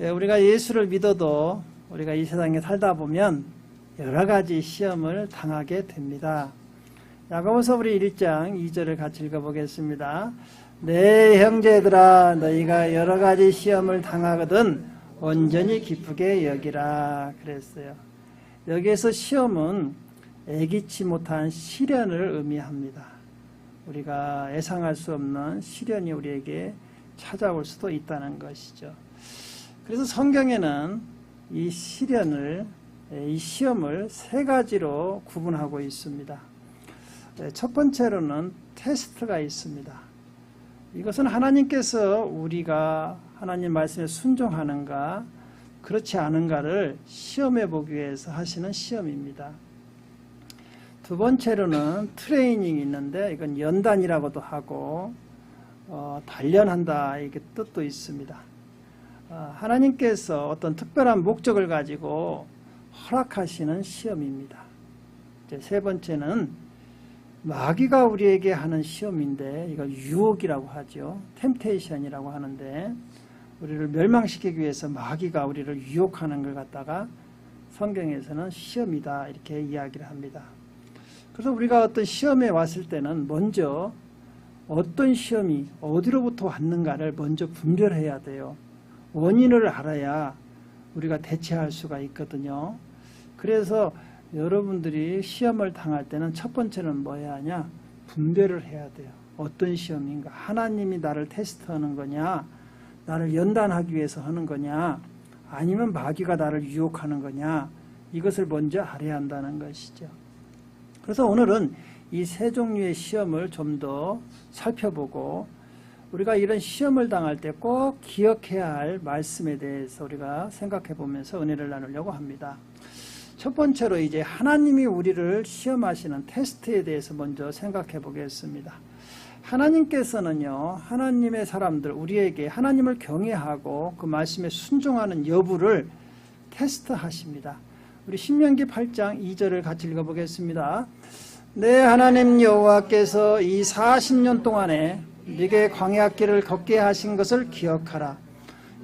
우리가 예수를 믿어도 우리가 이 세상에 살다 보면 여러 가지 시험을 당하게 됩니다. 야고보서 우리 1장 2절을 같이 읽어보겠습니다. 내 형제들아 너희가 여러 가지 시험을 당하거든 온전히 기쁘게 여기라 그랬어요. 여기에서 시험은 예기치 못한 시련을 의미합니다. 우리가 예상할 수 없는 시련이 우리에게 찾아올 수도 있다는 것이죠. 그래서 성경에는 이 시련을, 이 시험을 세 가지로 구분하고 있습니다. 첫 번째로는 테스트가 있습니다. 이것은 하나님께서 우리가 하나님 말씀에 순종하는가 그렇지 않은가를 시험해 보기 위해서 하시는 시험입니다. 두 번째로는 트레이닝이 있는데 이건 연단이라고도 하고 단련한다 이게 뜻도 있습니다. 하나님께서 어떤 특별한 목적을 가지고 허락하시는 시험입니다. 이제 세 번째는 마귀가 우리에게 하는 시험인데 이걸 유혹이라고 하죠. 템테이션이라고 하는데 우리를 멸망시키기 위해서 마귀가 우리를 유혹하는 걸 갖다가 성경에서는 시험이다 이렇게 이야기를 합니다. 그래서 우리가 어떤 시험에 왔을 때는 먼저 어떤 시험이 어디로부터 왔는가를 먼저 분별해야 돼요. 원인을 알아야 우리가 대처할 수가 있거든요. 그래서 여러분들이 시험을 당할 때는 첫 번째는 뭐 해야 하냐? 분별을 해야 돼요. 어떤 시험인가? 하나님이 나를 테스트하는 거냐? 나를 연단하기 위해서 하는 거냐? 아니면 마귀가 나를 유혹하는 거냐? 이것을 먼저 알아야 한다는 것이죠. 그래서 오늘은 이 세 종류의 시험을 좀 더 살펴보고 우리가 이런 시험을 당할 때 꼭 기억해야 할 말씀에 대해서 우리가 생각해 보면서 은혜를 나누려고 합니다. 첫 번째로 이제 하나님이 우리를 시험하시는 테스트에 대해서 먼저 생각해 보겠습니다. 하나님께서는요, 하나님의 사람들, 우리에게 하나님을 경외하고 그 말씀에 순종하는 여부를 테스트하십니다. 우리 신명기 8장 2절을 같이 읽어보겠습니다. 내 하나님 여호와께서 이 40년 동안에 네게 광야길을 걷게 하신 것을 기억하라.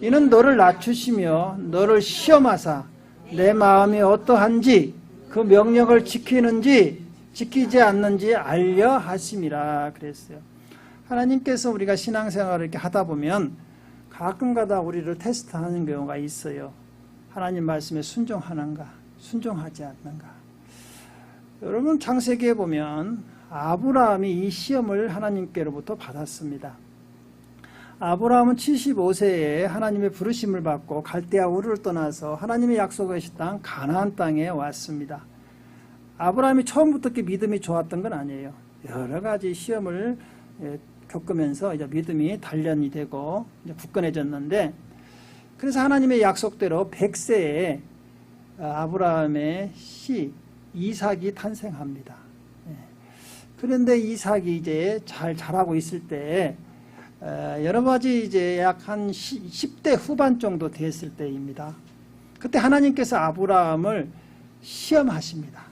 이는 너를 낮추시며 너를 시험하사 내 마음이 어떠한지 그 명령을 지키는지 지키지 않는지 알려 하심이라 그랬어요. 하나님께서 우리가 신앙생활을 이렇게 하다 보면 가끔가다 우리를 테스트하는 경우가 있어요. 하나님 말씀에 순종하는가 순종하지 않는가. 여러분 창세기에 보면 아브라함이 이 시험을 하나님께로부터 받았습니다. 아브라함은 75세에 하나님의 부르심을 받고 갈대아 우르를 떠나서 하나님의 약속하신 땅 가나안 땅에 왔습니다. 아브라함이 처음부터 이렇게 믿음이 좋았던 건 아니에요. 여러 가지 시험을 겪으면서 이제 믿음이 단련이 되고 이제 굳건해졌는데, 그래서 하나님의 약속대로 100세에 아브라함의 시 이삭이 탄생합니다. 그런데 이삭이 이제 잘 자라고 있을 때 여러 가지 이제 약 한 10대 후반 정도 됐을 때입니다. 그때 하나님께서 아브라함을 시험하십니다.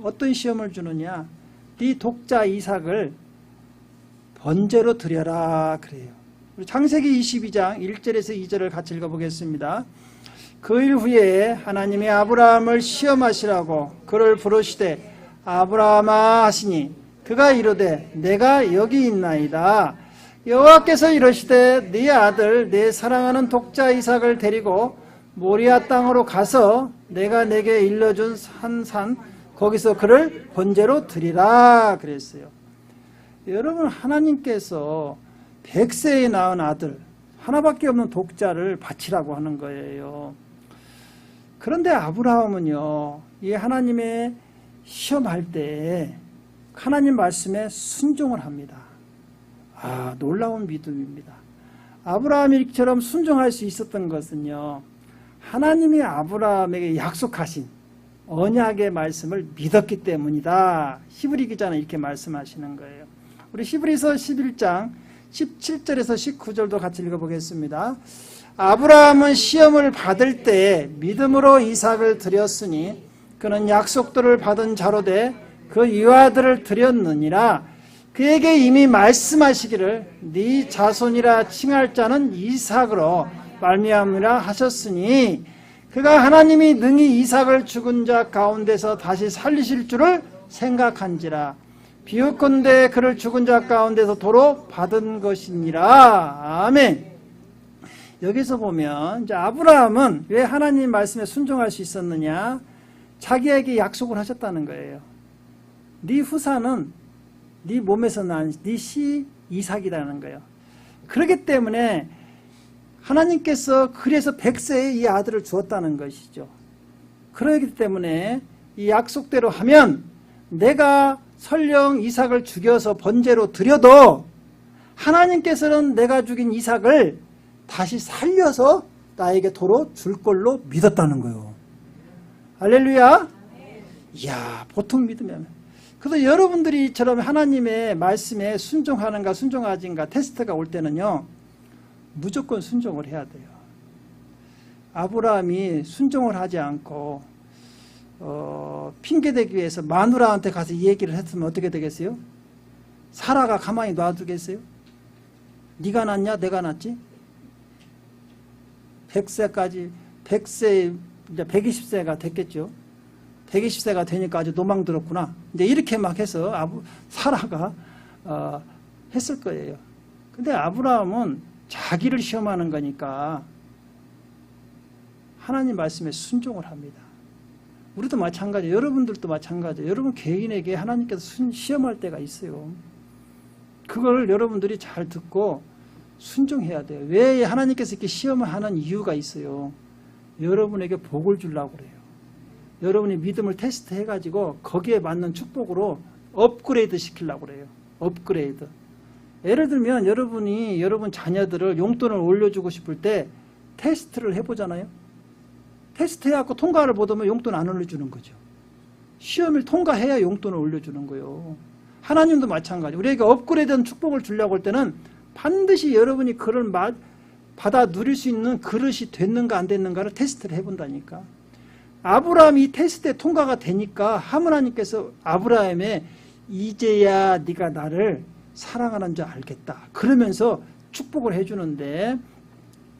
어떤 시험을 주느냐? 네 독자 이삭을 번제로 드려라 그래요. 창세기 22장 1절에서 2절을 같이 읽어보겠습니다. 그 일 후에 하나님이 아브라함을 시험하시라고 그를 부르시되 아브라함아 하시니 그가 이르되 내가 여기 있나이다. 여호와께서 이르시되 네 아들 내 사랑하는 독자 이삭을 데리고 모리아 땅으로 가서 내가 내게 일러준 한 산 거기서 그를 번제로 드리라 그랬어요. 여러분 하나님께서 100세에 낳은 아들 하나밖에 없는 독자를 바치라고 하는 거예요. 그런데 아브라함은요, 이 하나님의 시험할 때 하나님 말씀에 순종을 합니다. 놀라운 믿음입니다. 아브라함이 이처럼 순종할 수 있었던 것은요, 하나님이 아브라함에게 약속하신 언약의 말씀을 믿었기 때문이다. 히브리 기자는 이렇게 말씀하시는 거예요. 우리 히브리서 11장 17절에서 19절도 같이 읽어보겠습니다. 아브라함은 시험을 받을 때 믿음으로 이삭을 드렸으니 그는 약속들을 받은 자로 돼 그 유아들을 드렸느니라. 그에게 이미 말씀하시기를 네 자손이라 칭할 자는 이삭으로 말미암으라 하셨으니 그가 하나님이 능히 이삭을 죽은 자 가운데서 다시 살리실 줄을 생각한지라. 비유컨대 그를 죽은 자 가운데서 도로 받은 것이니라. 아멘. 여기서 보면 이제 아브라함은 왜 하나님 말씀에 순종할 수 있었느냐? 자기에게 약속을 하셨다는 거예요. 네 후사는 네 몸에서 난 네 씨 이삭이라는 거예요. 그렇기 때문에 하나님께서 그래서 100세에 이 아들을 주었다는 것이죠. 그렇기 때문에 이 약속대로 하면 내가 설령 이삭을 죽여서 번제로 드려도 하나님께서는 내가 죽인 이삭을 다시 살려서 나에게 도로 줄 걸로 믿었다는 거예요. 할렐루야. 이야, 보통 믿으면. 그래서 여러분들이 이처럼 하나님의 말씀에 순종하는가 순종하지인가 테스트가 올 때는요, 무조건 순종을 해야 돼요. 아브라함이 순종을 하지 않고 핑계대기 위해서 마누라한테 가서 이 얘기를 했으면 어떻게 되겠어요? 사라가 가만히 놔두겠어요? 네가 낳냐 내가 낳지? 100세까지 100세 이제 120세가 됐겠죠. 120세가 되니까 아주 노망 들었구나. 이제 이렇게 막 해서 사라가 했을 거예요. 근데 아브라함은 자기를 시험하는 거니까 하나님 말씀에 순종을 합니다. 우리도 마찬가지예요. 여러분들도 마찬가지예요. 여러분 개인에게 하나님께서 시험할 때가 있어요. 그걸 여러분들이 잘 듣고 순종해야 돼요. 왜 하나님께서 이렇게 시험을 하는 이유가 있어요. 여러분에게 복을 주려고 그래요. 여러분이 믿음을 테스트해가지고 거기에 맞는 축복으로 업그레이드 시키려고 그래요. 업그레이드. 예를 들면 여러분 자녀들을 용돈을 올려주고 싶을 때 테스트를 해보잖아요. 테스트해갖고 통과를 못하면 용돈 안 올려주는 거죠. 시험을 통과해야 용돈을 올려주는 거예요. 하나님도 마찬가지. 우리에게 업그레이드된 축복을 주려고 할 때는 반드시 여러분이 그걸 받아 누릴 수 있는 그릇이 됐는가 안 됐는가를 테스트를 해본다니까. 아브라함이 이 테스트에 통과가 되니까 하나님께서 아브라함에 이제야 네가 나를 사랑하는 줄 알겠다. 그러면서 축복을 해주는데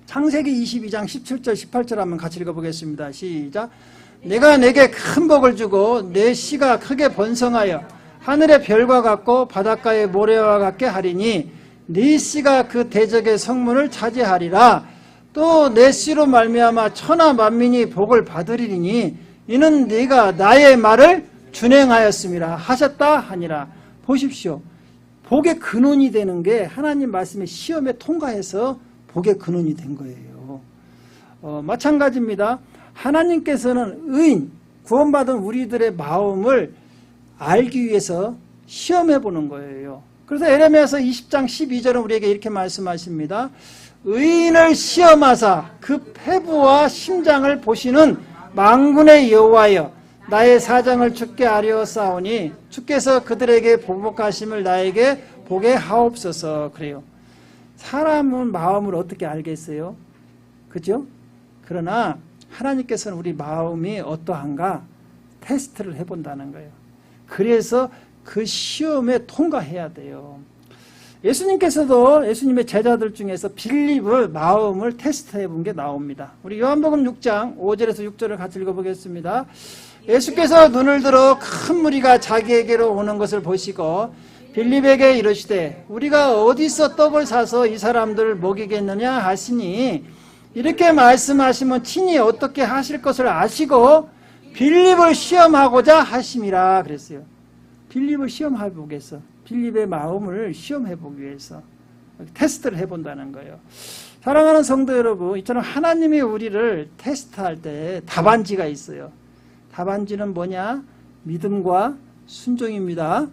창세기 22장 17절 18절 한번 같이 읽어보겠습니다. 시작. 내가 내게 큰 복을 주고 내 씨가 크게 번성하여 하늘의 별과 같고 바닷가의 모래와 같게 하리니 네 씨가 그 대적의 성문을 차지하리라. 또 내 씨로 말미암아 천하 만민이 복을 받으리니 이는 네가 나의 말을 준행하였음이라 하셨다 하니라. 보십시오. 복의 근원이 되는 게 하나님 말씀의 시험에 통과해서 복의 근원이 된 거예요. 마찬가지입니다. 하나님께서는 의인, 구원받은 우리들의 마음을 알기 위해서 시험해 보는 거예요. 그래서 에레미야서 20장 12절은 우리에게 이렇게 말씀하십니다. 의인을 시험하사 그 패부와 심장을 보시는 만군의 여호와여, 나의 사정을 주께 아뢰었사오니 주께서 그들에게 보복하심을 나에게 보게 하옵소서. 그래요. 사람은 마음을 어떻게 알겠어요? 그죠? 그러나 하나님께서는 우리 마음이 어떠한가 테스트를 해본다는 거예요. 그래서 그 시험에 통과해야 돼요. 예수님께서도 예수님의 제자들 중에서 빌립을 마음을 테스트해 본 게 나옵니다. 우리 요한복음 6장 5절에서 6절을 같이 읽어보겠습니다. 예수께서 눈을 들어 큰 무리가 자기에게로 오는 것을 보시고 빌립에게 이르시되 우리가 어디서 떡을 사서 이 사람들을 먹이겠느냐 하시니 이렇게 말씀하시면 친히 어떻게 하실 것을 아시고 빌립을 시험하고자 하심이라 그랬어요. 빌립을 시험해 보겠어. 빌립의 마음을 시험해 보기 위해서 테스트를 해본다는 거예요. 사랑하는 성도 여러분, 이처럼 하나님이 우리를 테스트할 때 답안지가 있어요. 답안지는 뭐냐? 믿음과 순종입니다.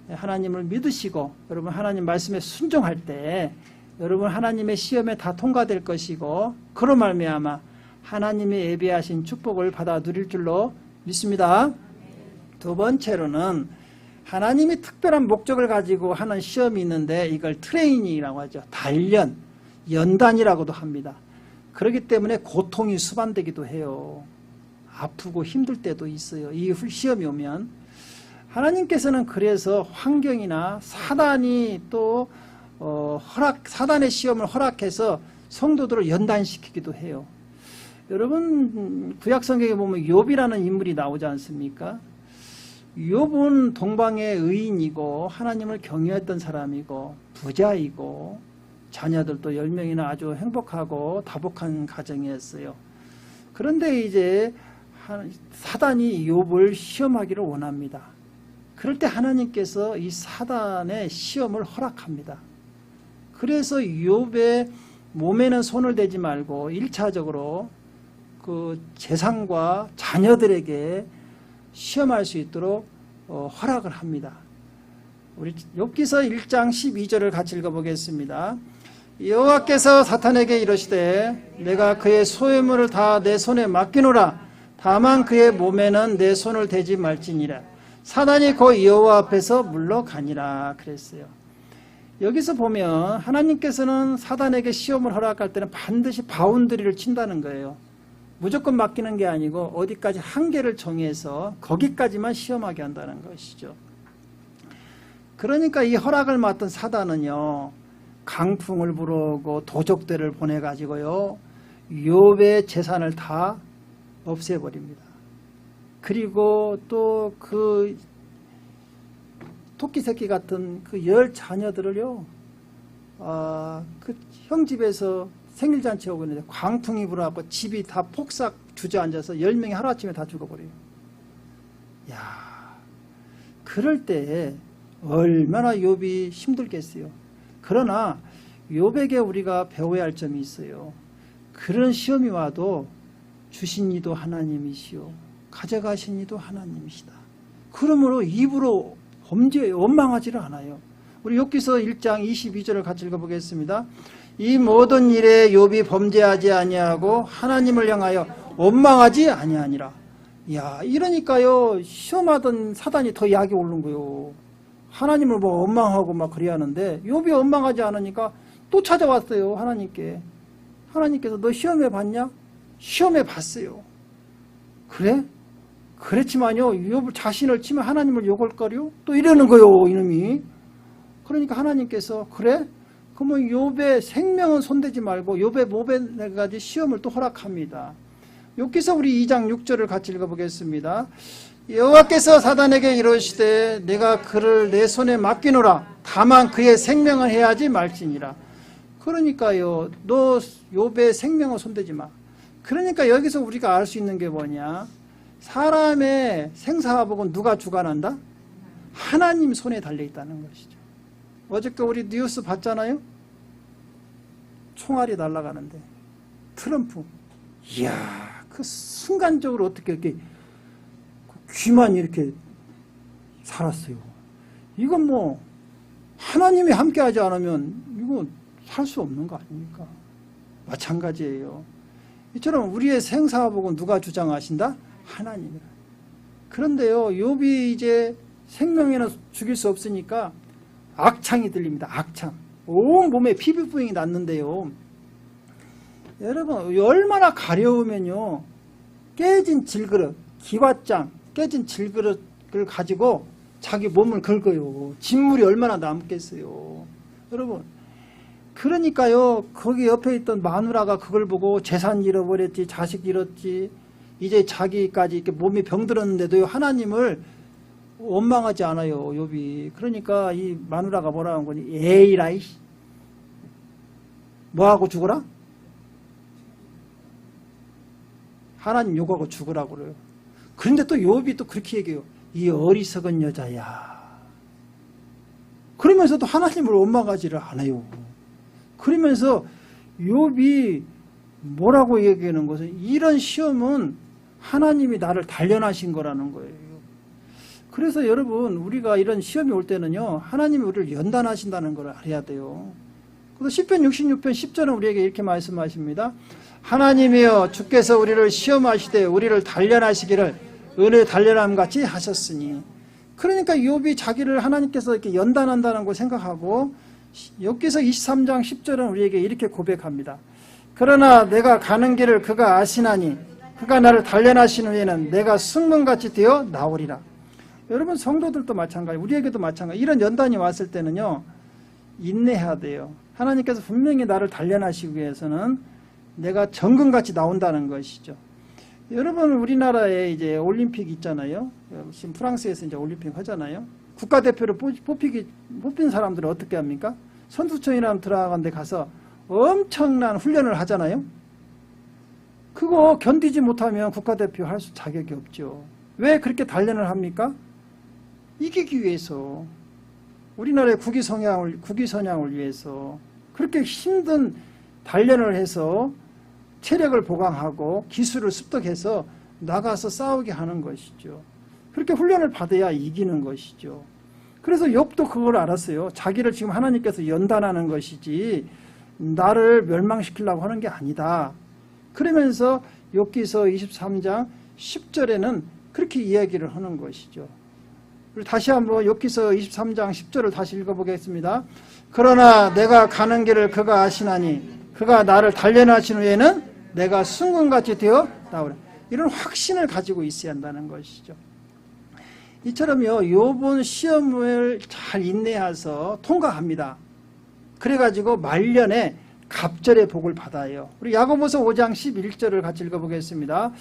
하나님을 믿으시고 여러분 하나님 말씀에 순종할 때 여러분 하나님의 시험에 다 통과될 것이고 그로 말미암아 하나님이 예비하신 축복을 받아 누릴 줄로 믿습니다. 두 번째로는 하나님이 특별한 목적을 가지고 하는 시험이 있는데 이걸 트레이닝이라고 하죠. 단련, 연단이라고도 합니다. 그렇기 때문에 고통이 수반되기도 해요. 아프고 힘들 때도 있어요. 이 시험이 오면 하나님께서는 그래서 환경이나 사단이 또 사단의 시험을 허락해서 성도들을 연단시키기도 해요. 여러분 구약 성경에 보면 욥이라는 인물이 나오지 않습니까? 욥은 동방의 의인이고 하나님을 경외했던 사람이고 부자이고 자녀들도 10명이나 아주 행복하고 다복한 가정이었어요. 그런데 이제 사단이 욥을 시험하기를 원합니다. 그럴 때 하나님께서 이 사단의 시험을 허락합니다. 그래서 욥의 몸에는 손을 대지 말고 1차적으로 그 재산과 자녀들에게 시험할 수 있도록 허락을 합니다. 우리 욥기서 1장 12절을 같이 읽어보겠습니다. 여호와께서 사탄에게 이르시되 내가 그의 소유물을 다 내 손에 맡기노라. 다만 그의 몸에는 내 손을 대지 말지니라. 사단이 곧 여호와 앞에서 물러가니라 그랬어요. 여기서 보면 하나님께서는 사단에게 시험을 허락할 때는 반드시 바운더리를 친다는 거예요. 무조건 맡기는 게 아니고 어디까지 한계를 정해서 거기까지만 시험하게 한다는 것이죠. 그러니까 이 허락을 맡은 사단은요, 강풍을 불어오고 도적들을 보내가지고요, 욥의 재산을 다 없애버립니다. 그리고 또 그 토끼 새끼 같은 그 10 자녀들을요, 그 형 집에서 생일잔치 하고 있는데 광풍이 불어갖고 집이 다 폭삭 주저앉아서 10명이 하루아침에 다 죽어버려요. 야, 그럴 때 얼마나 욥이 힘들겠어요. 그러나 욥에게 우리가 배워야 할 점이 있어요. 그런 시험이 와도 주신 이도 하나님이시오, 가져가신 이도 하나님이시다. 그러므로 입으로 원망하지를 않아요. 우리 욥기서 1장 22절을 같이 읽어보겠습니다. 이 모든 일에 욥이 범죄하지 아니하고 하나님을 향하여 원망하지 아니하니라. 야, 이러니까요, 시험하던 사단이 더 약이 오른 거요. 하나님을 뭐 원망하고 막 그래야 하는데 욥이 원망하지 않으니까 또 찾아왔어요. 하나님께. 하나님께서 너 시험해 봤냐? 시험해 봤어요. 그래? 그랬지만요, 욥 자신을 치면 하나님을 욕할 거요? 또 이러는 거요, 이놈이. 그러니까 하나님께서 그래? 그러면 욥의 생명은 손대지 말고 욥의 몸에 가지 시험을 또 허락합니다. 욥기서 우리 2장 6절을 같이 읽어보겠습니다. 여호와께서 사단에게 이르시되 내가 그를 내 손에 맡기노라. 다만 그의 생명을 해야지 말지니라. 그러니까요, 너 욥의 생명을 손대지 마. 그러니까 여기서 우리가 알 수 있는 게 뭐냐? 사람의 생사화복은 누가 주관한다? 하나님 손에 달려있다는 것이죠. 어저께 우리 뉴스 봤잖아요? 총알이 날아가는데 트럼프, 이야, 그 순간적으로 어떻게 이렇게 귀만 이렇게 살았어요. 이건 뭐 하나님이 함께하지 않으면 이거 살 수 없는 거 아닙니까? 마찬가지예요. 이처럼 우리의 생사화복은 누가 주장하신다? 하나님이라. 그런데요, 욥이 이제 생명에는 죽일 수 없으니까 악창이 들립니다. 악창. 온 몸에 피부병이 났는데요. 여러분, 얼마나 가려우면요, 깨진 질그릇, 기왓장, 깨진 질그릇을 가지고 자기 몸을 긁어요. 진물이 얼마나 남겠어요. 여러분, 그러니까요, 거기 옆에 있던 마누라가 그걸 보고 재산 잃어버렸지, 자식 잃었지, 이제 자기까지 이렇게 몸이 병들었는데도 하나님을 원망하지 않아요, 욥이. 그러니까 이 마누라가 뭐라고 한 거니? 에이라이, 뭐하고 죽어라? 하나님 욕하고 죽으라고 그래요. 그런데 또 욥이 또 그렇게 얘기해요. 이 어리석은 여자야. 그러면서도 하나님을 원망하지를 않아요. 그러면서 욥이 뭐라고 얘기하는 것은, 이런 시험은 하나님이 나를 단련하신 거라는 거예요. 그래서 여러분, 우리가 이런 시험이 올 때는요, 하나님이 우리를 연단하신다는 걸 알아야 돼요. 그래서 시편 66편 10절은 우리에게 이렇게 말씀하십니다. 하나님이여, 주께서 우리를 시험하시되 우리를 단련하시기를 은혜 단련함 같이 하셨으니. 그러니까 욥이 자기를 하나님께서 이렇게 연단한다는 걸 생각하고, 욥기서 23장 10절은 우리에게 이렇게 고백합니다. 그러나 내가 가는 길을 그가 아시나니 그가 나를 단련하신 후에는 내가 승문같이 되어 나오리라. 여러분, 성도들도 마찬가지, 우리에게도 마찬가지. 이런 연단이 왔을 때는요, 인내해야 돼요. 하나님께서 분명히 나를 단련하시기 위해서는 내가 정금같이 나온다는 것이죠. 여러분, 우리나라에 이제 올림픽 있잖아요. 지금 프랑스에서 이제 올림픽 하잖아요. 국가대표로 뽑힌 사람들은 어떻게 합니까? 선수촌이라는 들어간 데 가서 엄청난 훈련을 하잖아요. 그거 견디지 못하면 국가대표 할 자격이 없죠. 왜 그렇게 단련을 합니까? 이기기 위해서. 우리나라의 국위선양을 위해서 그렇게 힘든 단련을 해서 체력을 보강하고 기술을 습득해서 나가서 싸우게 하는 것이죠. 그렇게 훈련을 받아야 이기는 것이죠. 그래서 욥도 그걸 알았어요. 자기를 지금 하나님께서 연단하는 것이지 나를 멸망시키려고 하는 게 아니다. 그러면서 욥기서 23장 10절에는 그렇게 이야기를 하는 것이죠. 다시 한번 욥기서 23장 10절을 다시 읽어보겠습니다. 그러나 내가 가는 길을 그가 아시나니 그가 나를 단련하신 후에는 내가 순금같이 되어 나오라. 이런 확신을 가지고 있어야 한다는 것이죠. 이처럼요, 욥은 시험을 잘 인내해서 통과합니다. 그래가지고 말년에 갑절의 복을 받아요. 우리 야고보서 5장 11절을 같이 읽어보겠습니다.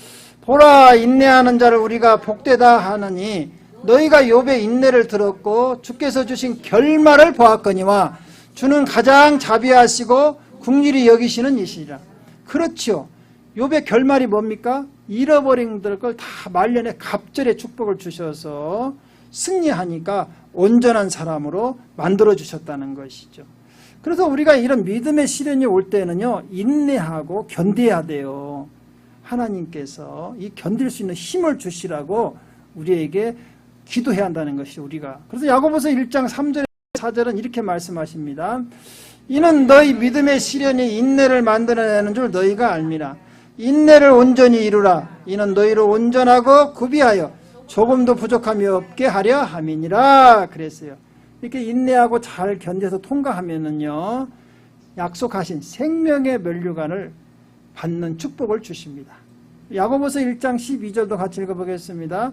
보라, 인내하는 자를 우리가 복되다 하느니 너희가 욥의 인내를 들었고 주께서 주신 결말을 보았거니와 주는 가장 자비하시고 긍휼히 여기시는 이시니라. 그렇죠. 욥의 결말이 뭡니까? 잃어버린 걸 다 말년에 갑절의 축복을 주셔서 승리하니까 온전한 사람으로 만들어 주셨다는 것이죠. 그래서 우리가 이런 믿음의 시련이 올 때는요, 인내하고 견뎌야 돼요. 하나님께서 이 견딜 수 있는 힘을 주시라고 우리에게 기도해야 한다는 것이죠, 우리가. 그래서 야고보서 1장 3절 4절은 이렇게 말씀하십니다. 이는 너희 믿음의 시련이 인내를 만들어내는 줄 너희가 알미라. 인내를 온전히 이루라. 이는 너희를 온전하고 구비하여 조금도 부족함이 없게 하려 함이니라. 그랬어요. 이렇게 인내하고 잘 견뎌서 통과하면은요, 약속하신 생명의 면류관을 받는 축복을 주십니다. 야고보서 1장 12절도 같이 읽어보겠습니다.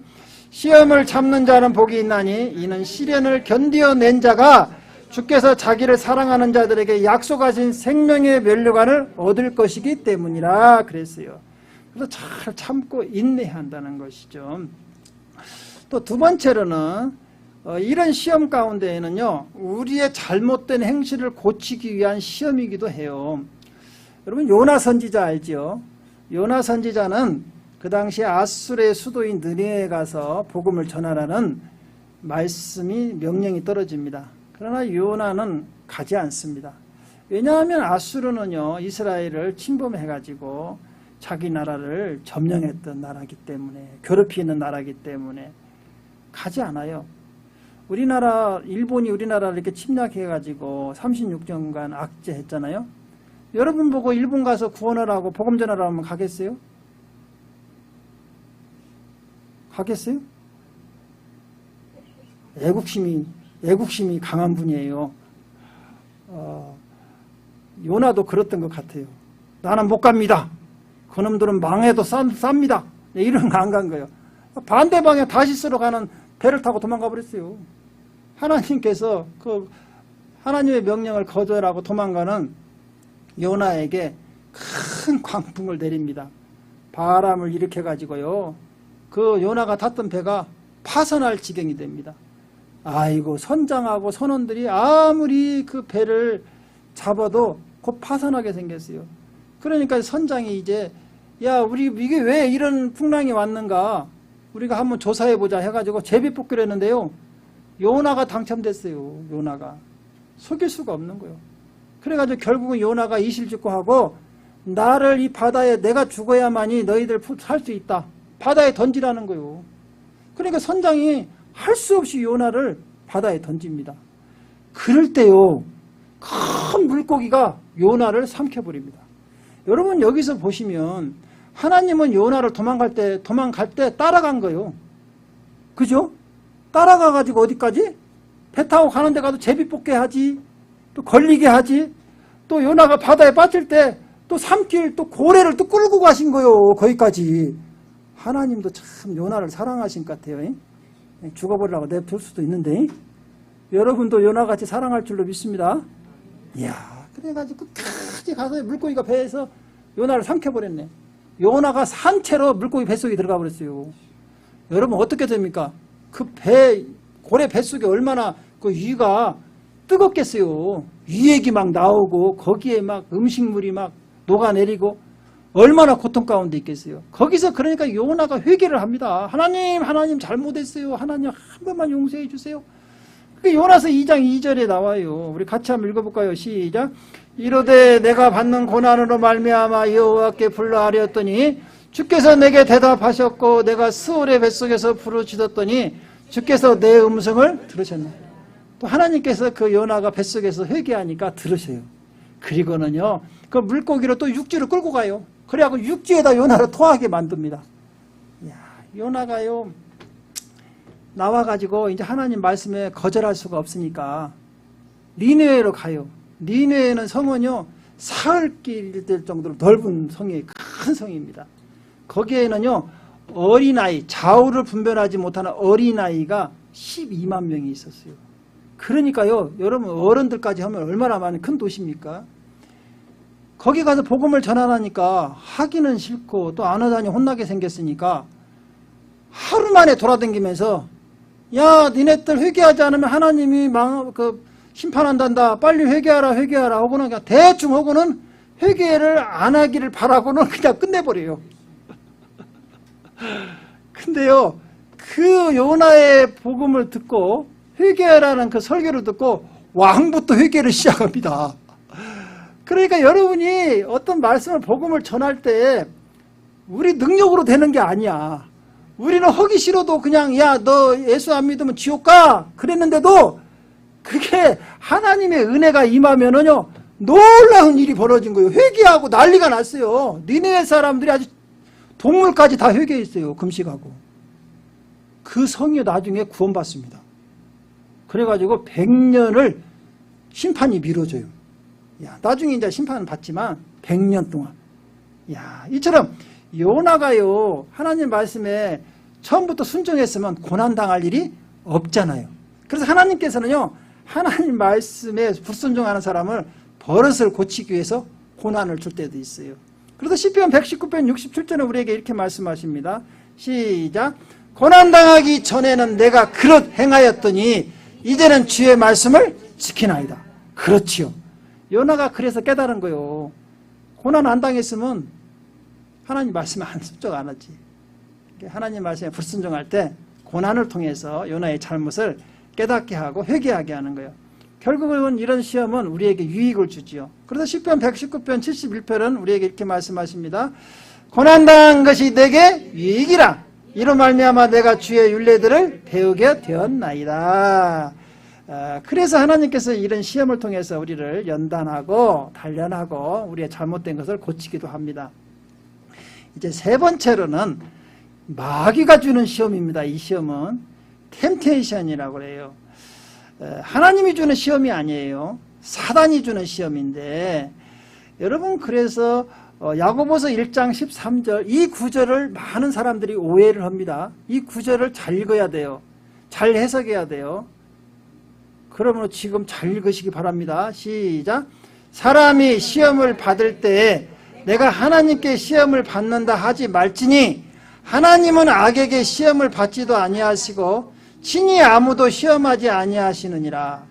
시험을 참는 자는 복이 있나니 이는 시련을 견디어낸 자가 주께서 자기를 사랑하는 자들에게 약속하신 생명의 면류관을 얻을 것이기 때문이라 그랬어요. 그래서 잘 참고 인내해야 한다는 것이죠. 또 두 번째로는 이런 시험 가운데에는요, 우리의 잘못된 행실을 고치기 위한 시험이기도 해요. 여러분, 요나 선지자 알죠? 요나 선지자는 그 당시에 아수르의 수도인 느네에 가서 복음을 전하라는 말씀이 명령이 떨어집니다. 그러나 요나는 가지 않습니다. 왜냐하면 아수르는요, 이스라엘을 침범해가지고 자기 나라를 점령했던 나라이기 때문에, 괴롭히는 나라이기 때문에 가지 않아요. 일본이 우리나라를 이렇게 침략해가지고 36년간 악제했잖아요. 여러분 보고 일본 가서 구원하라고 복음 전하라고 하면 가겠어요? 가겠어요? 애국심이 강한 분이에요. 요나도 그랬던 것 같아요. 나는 못 갑니다. 그놈들은 망해도 쌉니다. 이런 거 안 간 거예요. 반대 방향 다시스로 가는 배를 타고 도망가 버렸어요. 하나님께서 그 하나님의 명령을 거절하고 도망가는 요나에게 큰 광풍을 내립니다. 바람을 일으켜 가지고요, 그 요나가 탔던 배가 파선할 지경이 됩니다. 아이고, 선장하고 선원들이 아무리 그 배를 잡아도 곧 파선하게 생겼어요. 그러니까 선장이 이제, 야, 우리 이게 왜 이런 풍랑이 왔는가, 우리가 한번 조사해보자 해가지고 제비 뽑기로 했는데요, 요나가 당첨됐어요. 요나가 속일 수가 없는 거예요. 그래가지고 결국은 요나가 이실직고하고, 나를 이 바다에 내가 죽어야만이 너희들 살 수 있다, 바다에 던지라는 거예요. 그러니까 선장이 할 수 없이 요나를 바다에 던집니다. 그럴 때요, 큰 물고기가 요나를 삼켜버립니다. 여러분, 여기서 보시면 하나님은 요나를 도망갈 때 따라간 거예요. 그죠? 따라가가지고 어디까지? 배 타고 가는데 가도 제비 뽑게 하지, 또 걸리게 하지, 또 요나가 바다에 빠질 때 또 삼킬 또 고래를 또 끌고 가신 거예요. 거기까지. 하나님도 참 요나를 사랑하신 것 같아요. 죽어버리려고 냅둘 수도 있는데, 여러분도 요나같이 사랑할 줄로 믿습니다. 이야, 그래가지고 끝까지 가서 물고기가 배에서 요나를 삼켜버렸네. 요나가 산채로 물고기 뱃속에 들어가 버렸어요. 여러분 어떻게 됩니까? 그 고래 뱃속에 얼마나 그 위가 뜨겁겠어요. 위액이 막 나오고 거기에 막 음식물이 막 녹아내리고 얼마나 고통 가운데 있겠어요. 거기서 그러니까 요나가 회개를 합니다. 하나님 잘못했어요. 하나님 한 번만 용서해 주세요. 그 요나서 2장 2절에 나와요. 우리 같이 한번 읽어볼까요? 시작. 이르되 내가 받는 고난으로 말미암아 여호와께 불러하렸더니 주께서 내게 대답하셨고 내가 스올의 뱃속에서 부르짖었더니 주께서 내 음성을 들으셨네. 또 하나님께서 그 요나가 뱃속에서 회개하니까 들으셔요. 그리고는요 그 물고기로 또 육지로 끌고 가요. 그래갖고 육지에다 요나를 토하게 만듭니다. 이야, 요나가요 나와가지고 이제 하나님 말씀에 거절할 수가 없으니까 니느웨로 가요. 니느웨는 성은요 사흘길 될 정도로 넓은 성이에요. 큰 성입니다. 거기에는요 어린아이, 좌우를 분별하지 못하는 어린아이가 12만 명이 있었어요. 그러니까요 여러분 어른들까지 하면 얼마나 많은 큰 도시입니까? 거기 가서 복음을 전하라니까 하기는 싫고 또 안 하다니 혼나게 생겼으니까 하루 만에 돌아다니면서 야 니네들 회개하지 않으면 하나님이 심판한단다. 빨리 회개하라 하고는 그냥 대충 하고는 회개를 안 하기를 바라고는 그냥 끝내버려요. 근데요 그 요나의 복음을 듣고 회개라는 그 설교를 듣고 왕부터 회개를 시작합니다. 그러니까 여러분이 어떤 말씀을 복음을 전할 때 우리 능력으로 되는 게 아니야. 우리는 하기 싫어도 그냥 야 너 예수 안 믿으면 지옥 가 그랬는데도 그게 하나님의 은혜가 임하면은요 놀라운 일이 벌어진 거예요. 회개하고 난리가 났어요. 니네 사람들이 아주 동물까지 다 회개했어요. 금식하고. 그 성이 나중에 구원받습니다. 그래가지고 100년을 심판이 미뤄져요. 야, 나중에 이제 심판은 받지만 100년 동안. 야, 이처럼 요나가요 하나님 말씀에 처음부터 순종했으면 고난당할 일이 없잖아요. 그래서 하나님께서는요 하나님 말씀에 불순종하는 사람을 버릇을 고치기 위해서 고난을 줄 때도 있어요. 그래서 시편 119편 67절에 우리에게 이렇게 말씀하십니다. 시작. 고난당하기 전에는 내가 그릇 행하였더니 이제는 주의 말씀을 지키나이다. 그렇지요. 요나가 그래서 깨달은 거예요. 고난 안 당했으면 하나님 말씀에 안 순종 안 하지. 하나님 말씀에 불순종할 때 고난을 통해서 요나의 잘못을 깨닫게 하고 회개하게 하는 거예요. 결국은 이런 시험은 우리에게 유익을 주지요. 그래서 시편 119편 71편은 우리에게 이렇게 말씀하십니다. 고난당한 것이 내게 유익이라. 이로 말미암아 내가 주의 율례들을 배우게 되었나이다. 그래서 하나님께서 이런 시험을 통해서 우리를 연단하고 단련하고 우리의 잘못된 것을 고치기도 합니다. 이제 세 번째로는 마귀가 주는 시험입니다. 이 시험은 템테이션이라고 해요. 하나님이 주는 시험이 아니에요. 사단이 주는 시험인데 여러분 그래서 야고보서 1장 13절 이 구절을 많은 사람들이 오해를 합니다. 이 구절을 잘 읽어야 돼요. 잘 해석해야 돼요. 그러므로 지금 잘 읽으시기 바랍니다. 시작. 사람이 시험을 받을 때 내가 하나님께 시험을 받는다 하지 말지니 하나님은 악에게 시험을 받지도 아니하시고 친히 아무도 시험하지 아니하시느니라.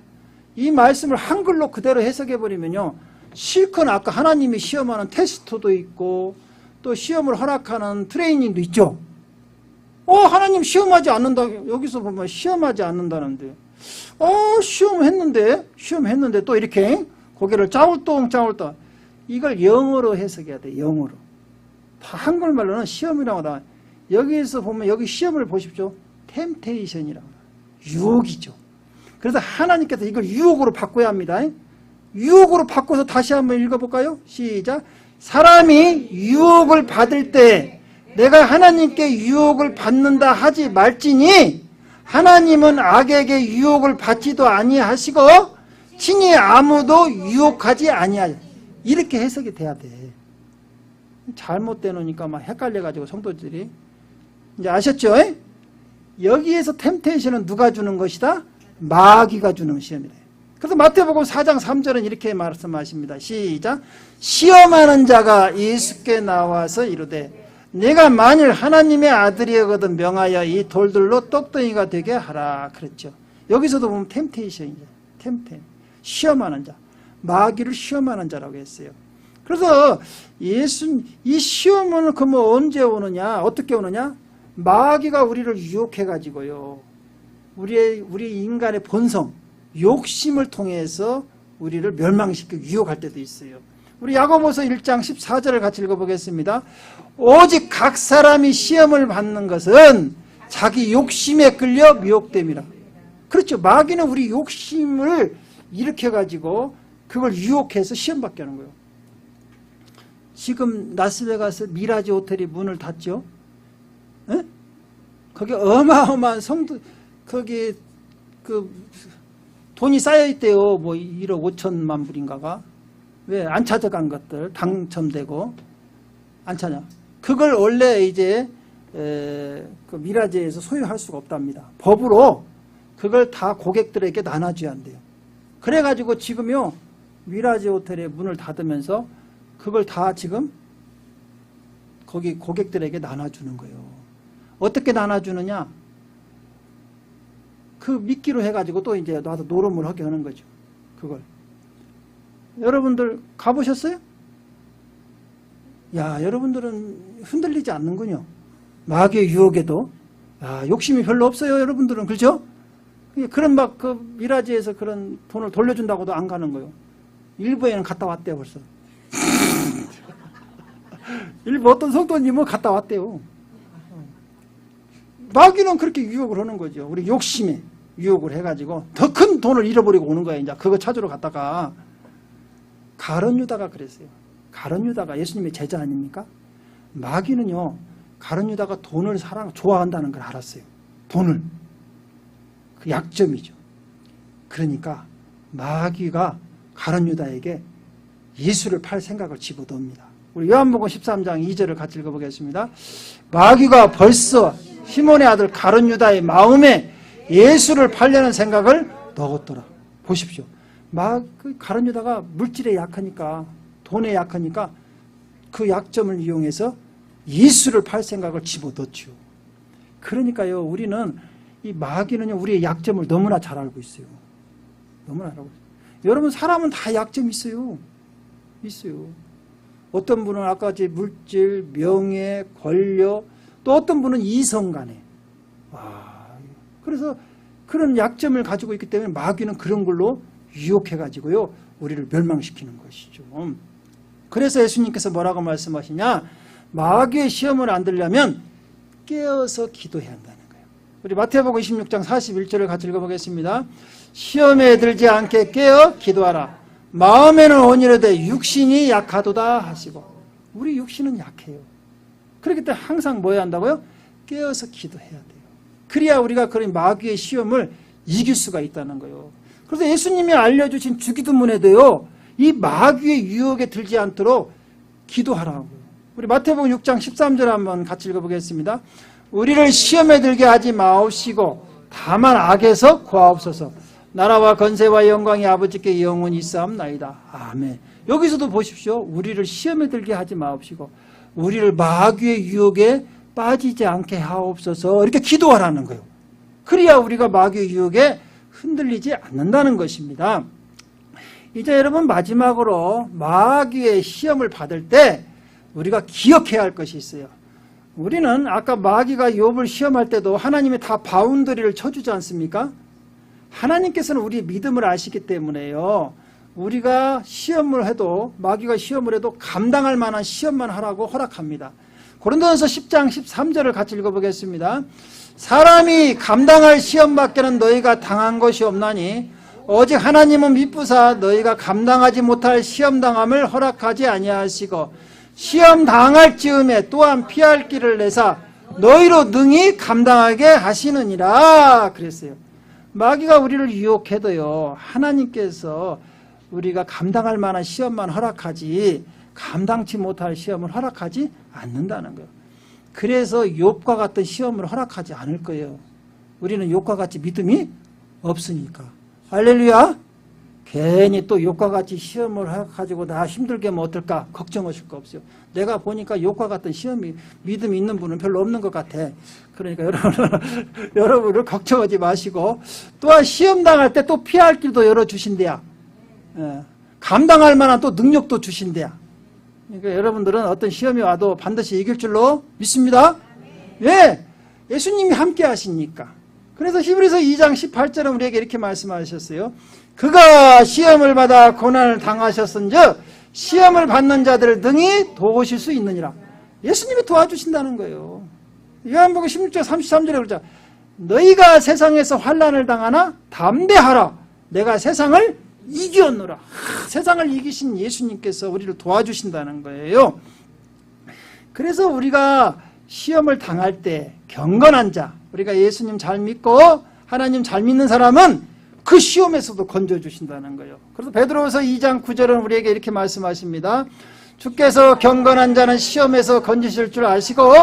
이 말씀을 한글로 그대로 해석해버리면요 실컷 아까 하나님이 시험하는 테스트도 있고 또 시험을 허락하는 트레이닝도 있죠. 하나님 시험하지 않는다. 여기서 보면 시험하지 않는다는데 시험했는데 또 이렇게 고개를 짜울뚱 이걸 영어로 해석해야 돼. 영어로. 다 한글말로는 시험이라고 나와요. 여기에서 보면 여기 시험을 보십시오. 템테이션이라고 유혹이죠. 그래서 하나님께서 이걸 유혹으로 바꿔야 합니다. 유혹으로 바꿔서 다시 한번 읽어볼까요? 시작. 사람이 유혹을 받을 때 내가 하나님께 유혹을 받는다 하지 말지니 하나님은 악에게 유혹을 받지도 아니하시고 친히 아무도 유혹하지 아니하시. 이렇게 해석이 돼야 돼. 잘못돼 놓으니까 막 헷갈려가지고 성도들이 이제 아셨죠? 여기에서 템테이션은 누가 주는 것이다? 마귀가 주는 시험이래. 그래서 마태복음 4장 3절은 이렇게 말씀하십니다. 시작. 시험하는 자가 예수께 나와서 이르되 내가 만일 하나님의 아들이거든 명하여 이 돌들로 떡덩이가 되게 하라. 그랬죠. 여기서도 보면 템테이션이죠. 시험하는 자. 마귀를 시험하는 자라고 했어요. 그래서 이 시험은 그러면 언제 오느냐? 어떻게 오느냐? 마귀가 우리를 유혹해가지고요. 우리 인간의 본성, 욕심을 통해서 우리를 멸망시키고 유혹할 때도 있어요. 우리 야고보서 1장 14절을 같이 읽어보겠습니다. 오직 각 사람이 시험을 받는 것은 자기 욕심에 끌려 미혹됨이라. 그렇죠. 마귀는 우리 욕심을 일으켜가지고 그걸 유혹해서 시험받게 하는 거예요. 지금 라스베가스 미라지 호텔이 문을 닫죠. 에? 거기 어마어마한 거기 돈이 쌓여있대요. 뭐 1억 5천만 불인가가. 왜? 안 찾아간 것들 당첨되고 안 찾아. 그걸 원래 이제 그 미라지에서 소유할 수가 없답니다. 법으로 그걸 다 고객들에게 나눠줘야 한대요. 그래가지고 지금요 미라지 호텔의 문을 닫으면서 그걸 다 지금 거기 고객들에게 나눠주는 거예요. 어떻게 나눠주느냐? 그 미끼로 해가지고 또 이제 나도 노름을 하게 하는 거죠. 그걸. 여러분들 가보셨어요? 야, 여러분들은 흔들리지 않는군요. 마귀의 유혹에도. 야, 욕심이 별로 없어요, 여러분들은. 그렇죠? 그런 막 그 미라지에서 그런 돈을 돌려준다고도 안 가는 거예요. 일부에는 갔다 왔대요, 벌써. 일부 어떤 성도님은 갔다 왔대요. 마귀는 그렇게 유혹을 하는 거죠. 우리 욕심에 유혹을 해가지고 더 큰 돈을 잃어버리고 오는 거예요. 이제 그거 찾으러 갔다가 가룟 유다가 그랬어요. 가룟 유다가 예수님의 제자 아닙니까? 마귀는요, 가룟 유다가 돈을 좋아한다는 걸 알았어요. 돈을. 그 약점이죠. 그러니까 마귀가 가룟 유다에게 예수를 팔 생각을 집어넣습니다. 우리 요한복음 13장 2절을 같이 읽어보겠습니다. 마귀가 벌써 시몬의 아들 가룟 유다의 마음에 예수를 팔려는 생각을 넣었더라. 보십시오. 가룟 유다가 물질에 약하니까, 돈에 약하니까 그 약점을 이용해서 예수를 팔 생각을 집어넣죠. 그러니까요, 우리는 이 마귀는요, 우리의 약점을 너무나 잘 알고 있어요. 너무나 알고 있어요. 여러분, 사람은 다 약점이 있어요. 있어요. 어떤 분은 아까 같이 물질, 명예, 권력, 또 어떤 분은 이성간에. 그래서 그런 약점을 가지고 있기 때문에 마귀는 그런 걸로 유혹해가지고요, 우리를 멸망시키는 것이죠. 그래서 예수님께서 뭐라고 말씀하시냐? 마귀의 시험을 안 들려면 깨어서 기도해야 한다는 거예요. 우리 마태복음 26장 41절을 같이 읽어보겠습니다. 시험에 들지 않게 깨어 기도하라. 마음에는 온이로되 육신이 약하도다 하시고. 우리 육신은 약해요. 그렇기 때문에 항상 뭐 해야 한다고요? 깨어서 기도해야 돼요. 그래야 우리가 그런 마귀의 시험을 이길 수가 있다는 거예요. 그래서 예수님이 알려주신 주기도문에도요, 이 마귀의 유혹에 들지 않도록 기도하라고요. 우리 마태복음 6장 13절 한번 같이 읽어보겠습니다. 우리를 시험에 들게 하지 마옵시고 다만 악에서 구하옵소서. 나라와 건세와 영광이 아버지께 영원히 있사옵나이다. 아멘. 여기서도 보십시오. 우리를 시험에 들게 하지 마옵시고 우리를 마귀의 유혹에 빠지지 않게 하옵소서. 이렇게 기도하라는 거예요. 그래야 우리가 마귀의 유혹에 흔들리지 않는다는 것입니다. 이제 여러분, 마지막으로 마귀의 시험을 받을 때 우리가 기억해야 할 것이 있어요. 우리는 아까 마귀가 욥을 시험할 때도 하나님이 다 바운더리를 쳐주지 않습니까? 하나님께서는 우리의 믿음을 아시기 때문에요, 우리가 시험을 해도, 마귀가 시험을 해도 감당할 만한 시험만 하라고 허락합니다. 고린도전서 10장 13절을 같이 읽어보겠습니다. 사람이 감당할 시험밖에는 너희가 당한 것이 없나니 오직 하나님은 미쁘사 너희가 감당하지 못할 시험당함을 허락하지 아니하시고 시험 당할 즈음에 또한 피할 길을 내사 너희로 능히 감당하게 하시느니라 그랬어요. 마귀가 우리를 유혹해도요, 하나님께서 우리가 감당할 만한 시험만 허락하지 감당치 못할 시험을 허락하지 않는다는 거예요. 그래서 욥과 같은 시험을 허락하지 않을 거예요. 우리는 욥과 같이 믿음이 없으니까. 할렐루야. 괜히 또 욕과 같이 시험을 해가지고 나 힘들게 하면 어떨까 걱정하실 거 없어요. 내가 보니까 욕과 같은 시험이 믿음이 있는 분은 별로 없는 것 같아. 그러니까 여러분을 걱정하지 마시고, 또한 시험 당할 때 또 피할 길도 열어주신대야. 감당할 만한 또 능력도 주신대야. 그러니까 여러분들은 어떤 시험이 와도 반드시 이길 줄로 믿습니다. 예, 예수님이 함께 하시니까. 그래서 히브리서 2장 18절은 우리에게 이렇게 말씀하셨어요. 그가 시험을 받아 고난을 당하셨은즉 시험을 받는 자들을 능히 도우실 수 있느니라. 예수님이 도와주신다는 거예요. 요한복음 16장 33절에 그러자. 너희가 세상에서 환난을 당하나 담대하라. 내가 세상을 이겼노라. 세상을 이기신 예수님께서 우리를 도와주신다는 거예요. 그래서 우리가 시험을 당할 때 경건한 자, 우리가 예수님 잘 믿고 하나님 잘 믿는 사람은 그 시험에서도 건져주신다는 거예요. 그래서 베드로후서 2장 9절은 우리에게 이렇게 말씀하십니다. 주께서 경건한 자는 시험에서 건지실 줄 아시고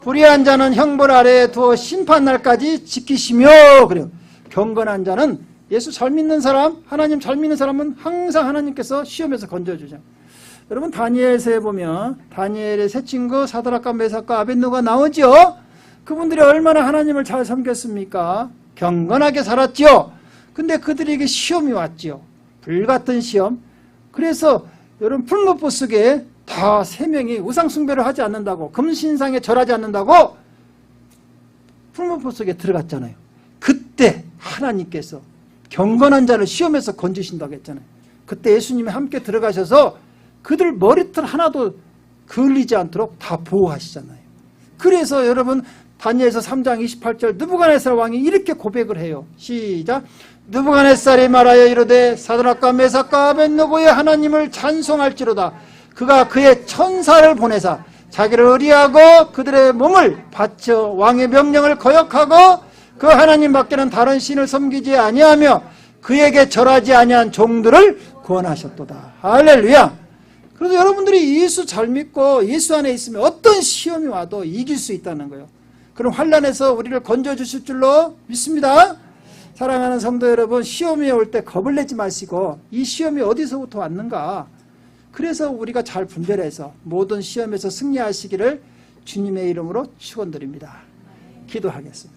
불의한 자는 형벌 아래에 두어 심판날까지 지키시며. 그래요. 경건한 자는 예수 잘 믿는 사람, 하나님 잘 믿는 사람은 항상 하나님께서 시험에서 건져주죠. 여러분 다니엘서에 보면 다니엘의 세 친구 사드락과 메삭과 아벳느고가 나오죠. 그분들이 얼마나 하나님을 잘 섬겼습니까? 경건하게 살았죠. 근데 그들에게 시험이 왔죠. 불같은 시험. 그래서 여러분 풀무불 속에 다 세 명이 우상 숭배를 하지 않는다고, 금신상에 절하지 않는다고 풀무불 속에 들어갔잖아요. 그때 하나님께서 경건한 자를 시험에서 건지신다고 했잖아요. 그때 예수님이 함께 들어가셔서 그들 머리털 하나도 걸리지 않도록 다 보호하시잖아요. 그래서 여러분 다니엘서 3장 28절 느부갓네살 왕이 이렇게 고백을 해요. 시작. 느부갓네살이 말하여 이르되 사드락과 메삭과 아벳느고의 하나님을 찬송할지로다. 그가 그의 천사를 보내사 자기를 의리하고 그들의 몸을 바쳐 왕의 명령을 거역하고 그 하나님 밖에는 다른 신을 섬기지 아니하며 그에게 절하지 아니한 종들을 구원하셨도다. 할렐루야. 그래서 여러분들이 예수 잘 믿고 예수 안에 있으면 어떤 시험이 와도 이길 수 있다는 거예요. 그럼 환난에서 우리를 건져주실 줄로 믿습니다. 사랑하는 성도 여러분, 시험이 올 때 겁을 내지 마시고 이 시험이 어디서부터 왔는가, 그래서 우리가 잘 분별해서 모든 시험에서 승리하시기를 주님의 이름으로 축원드립니다. 기도하겠습니다.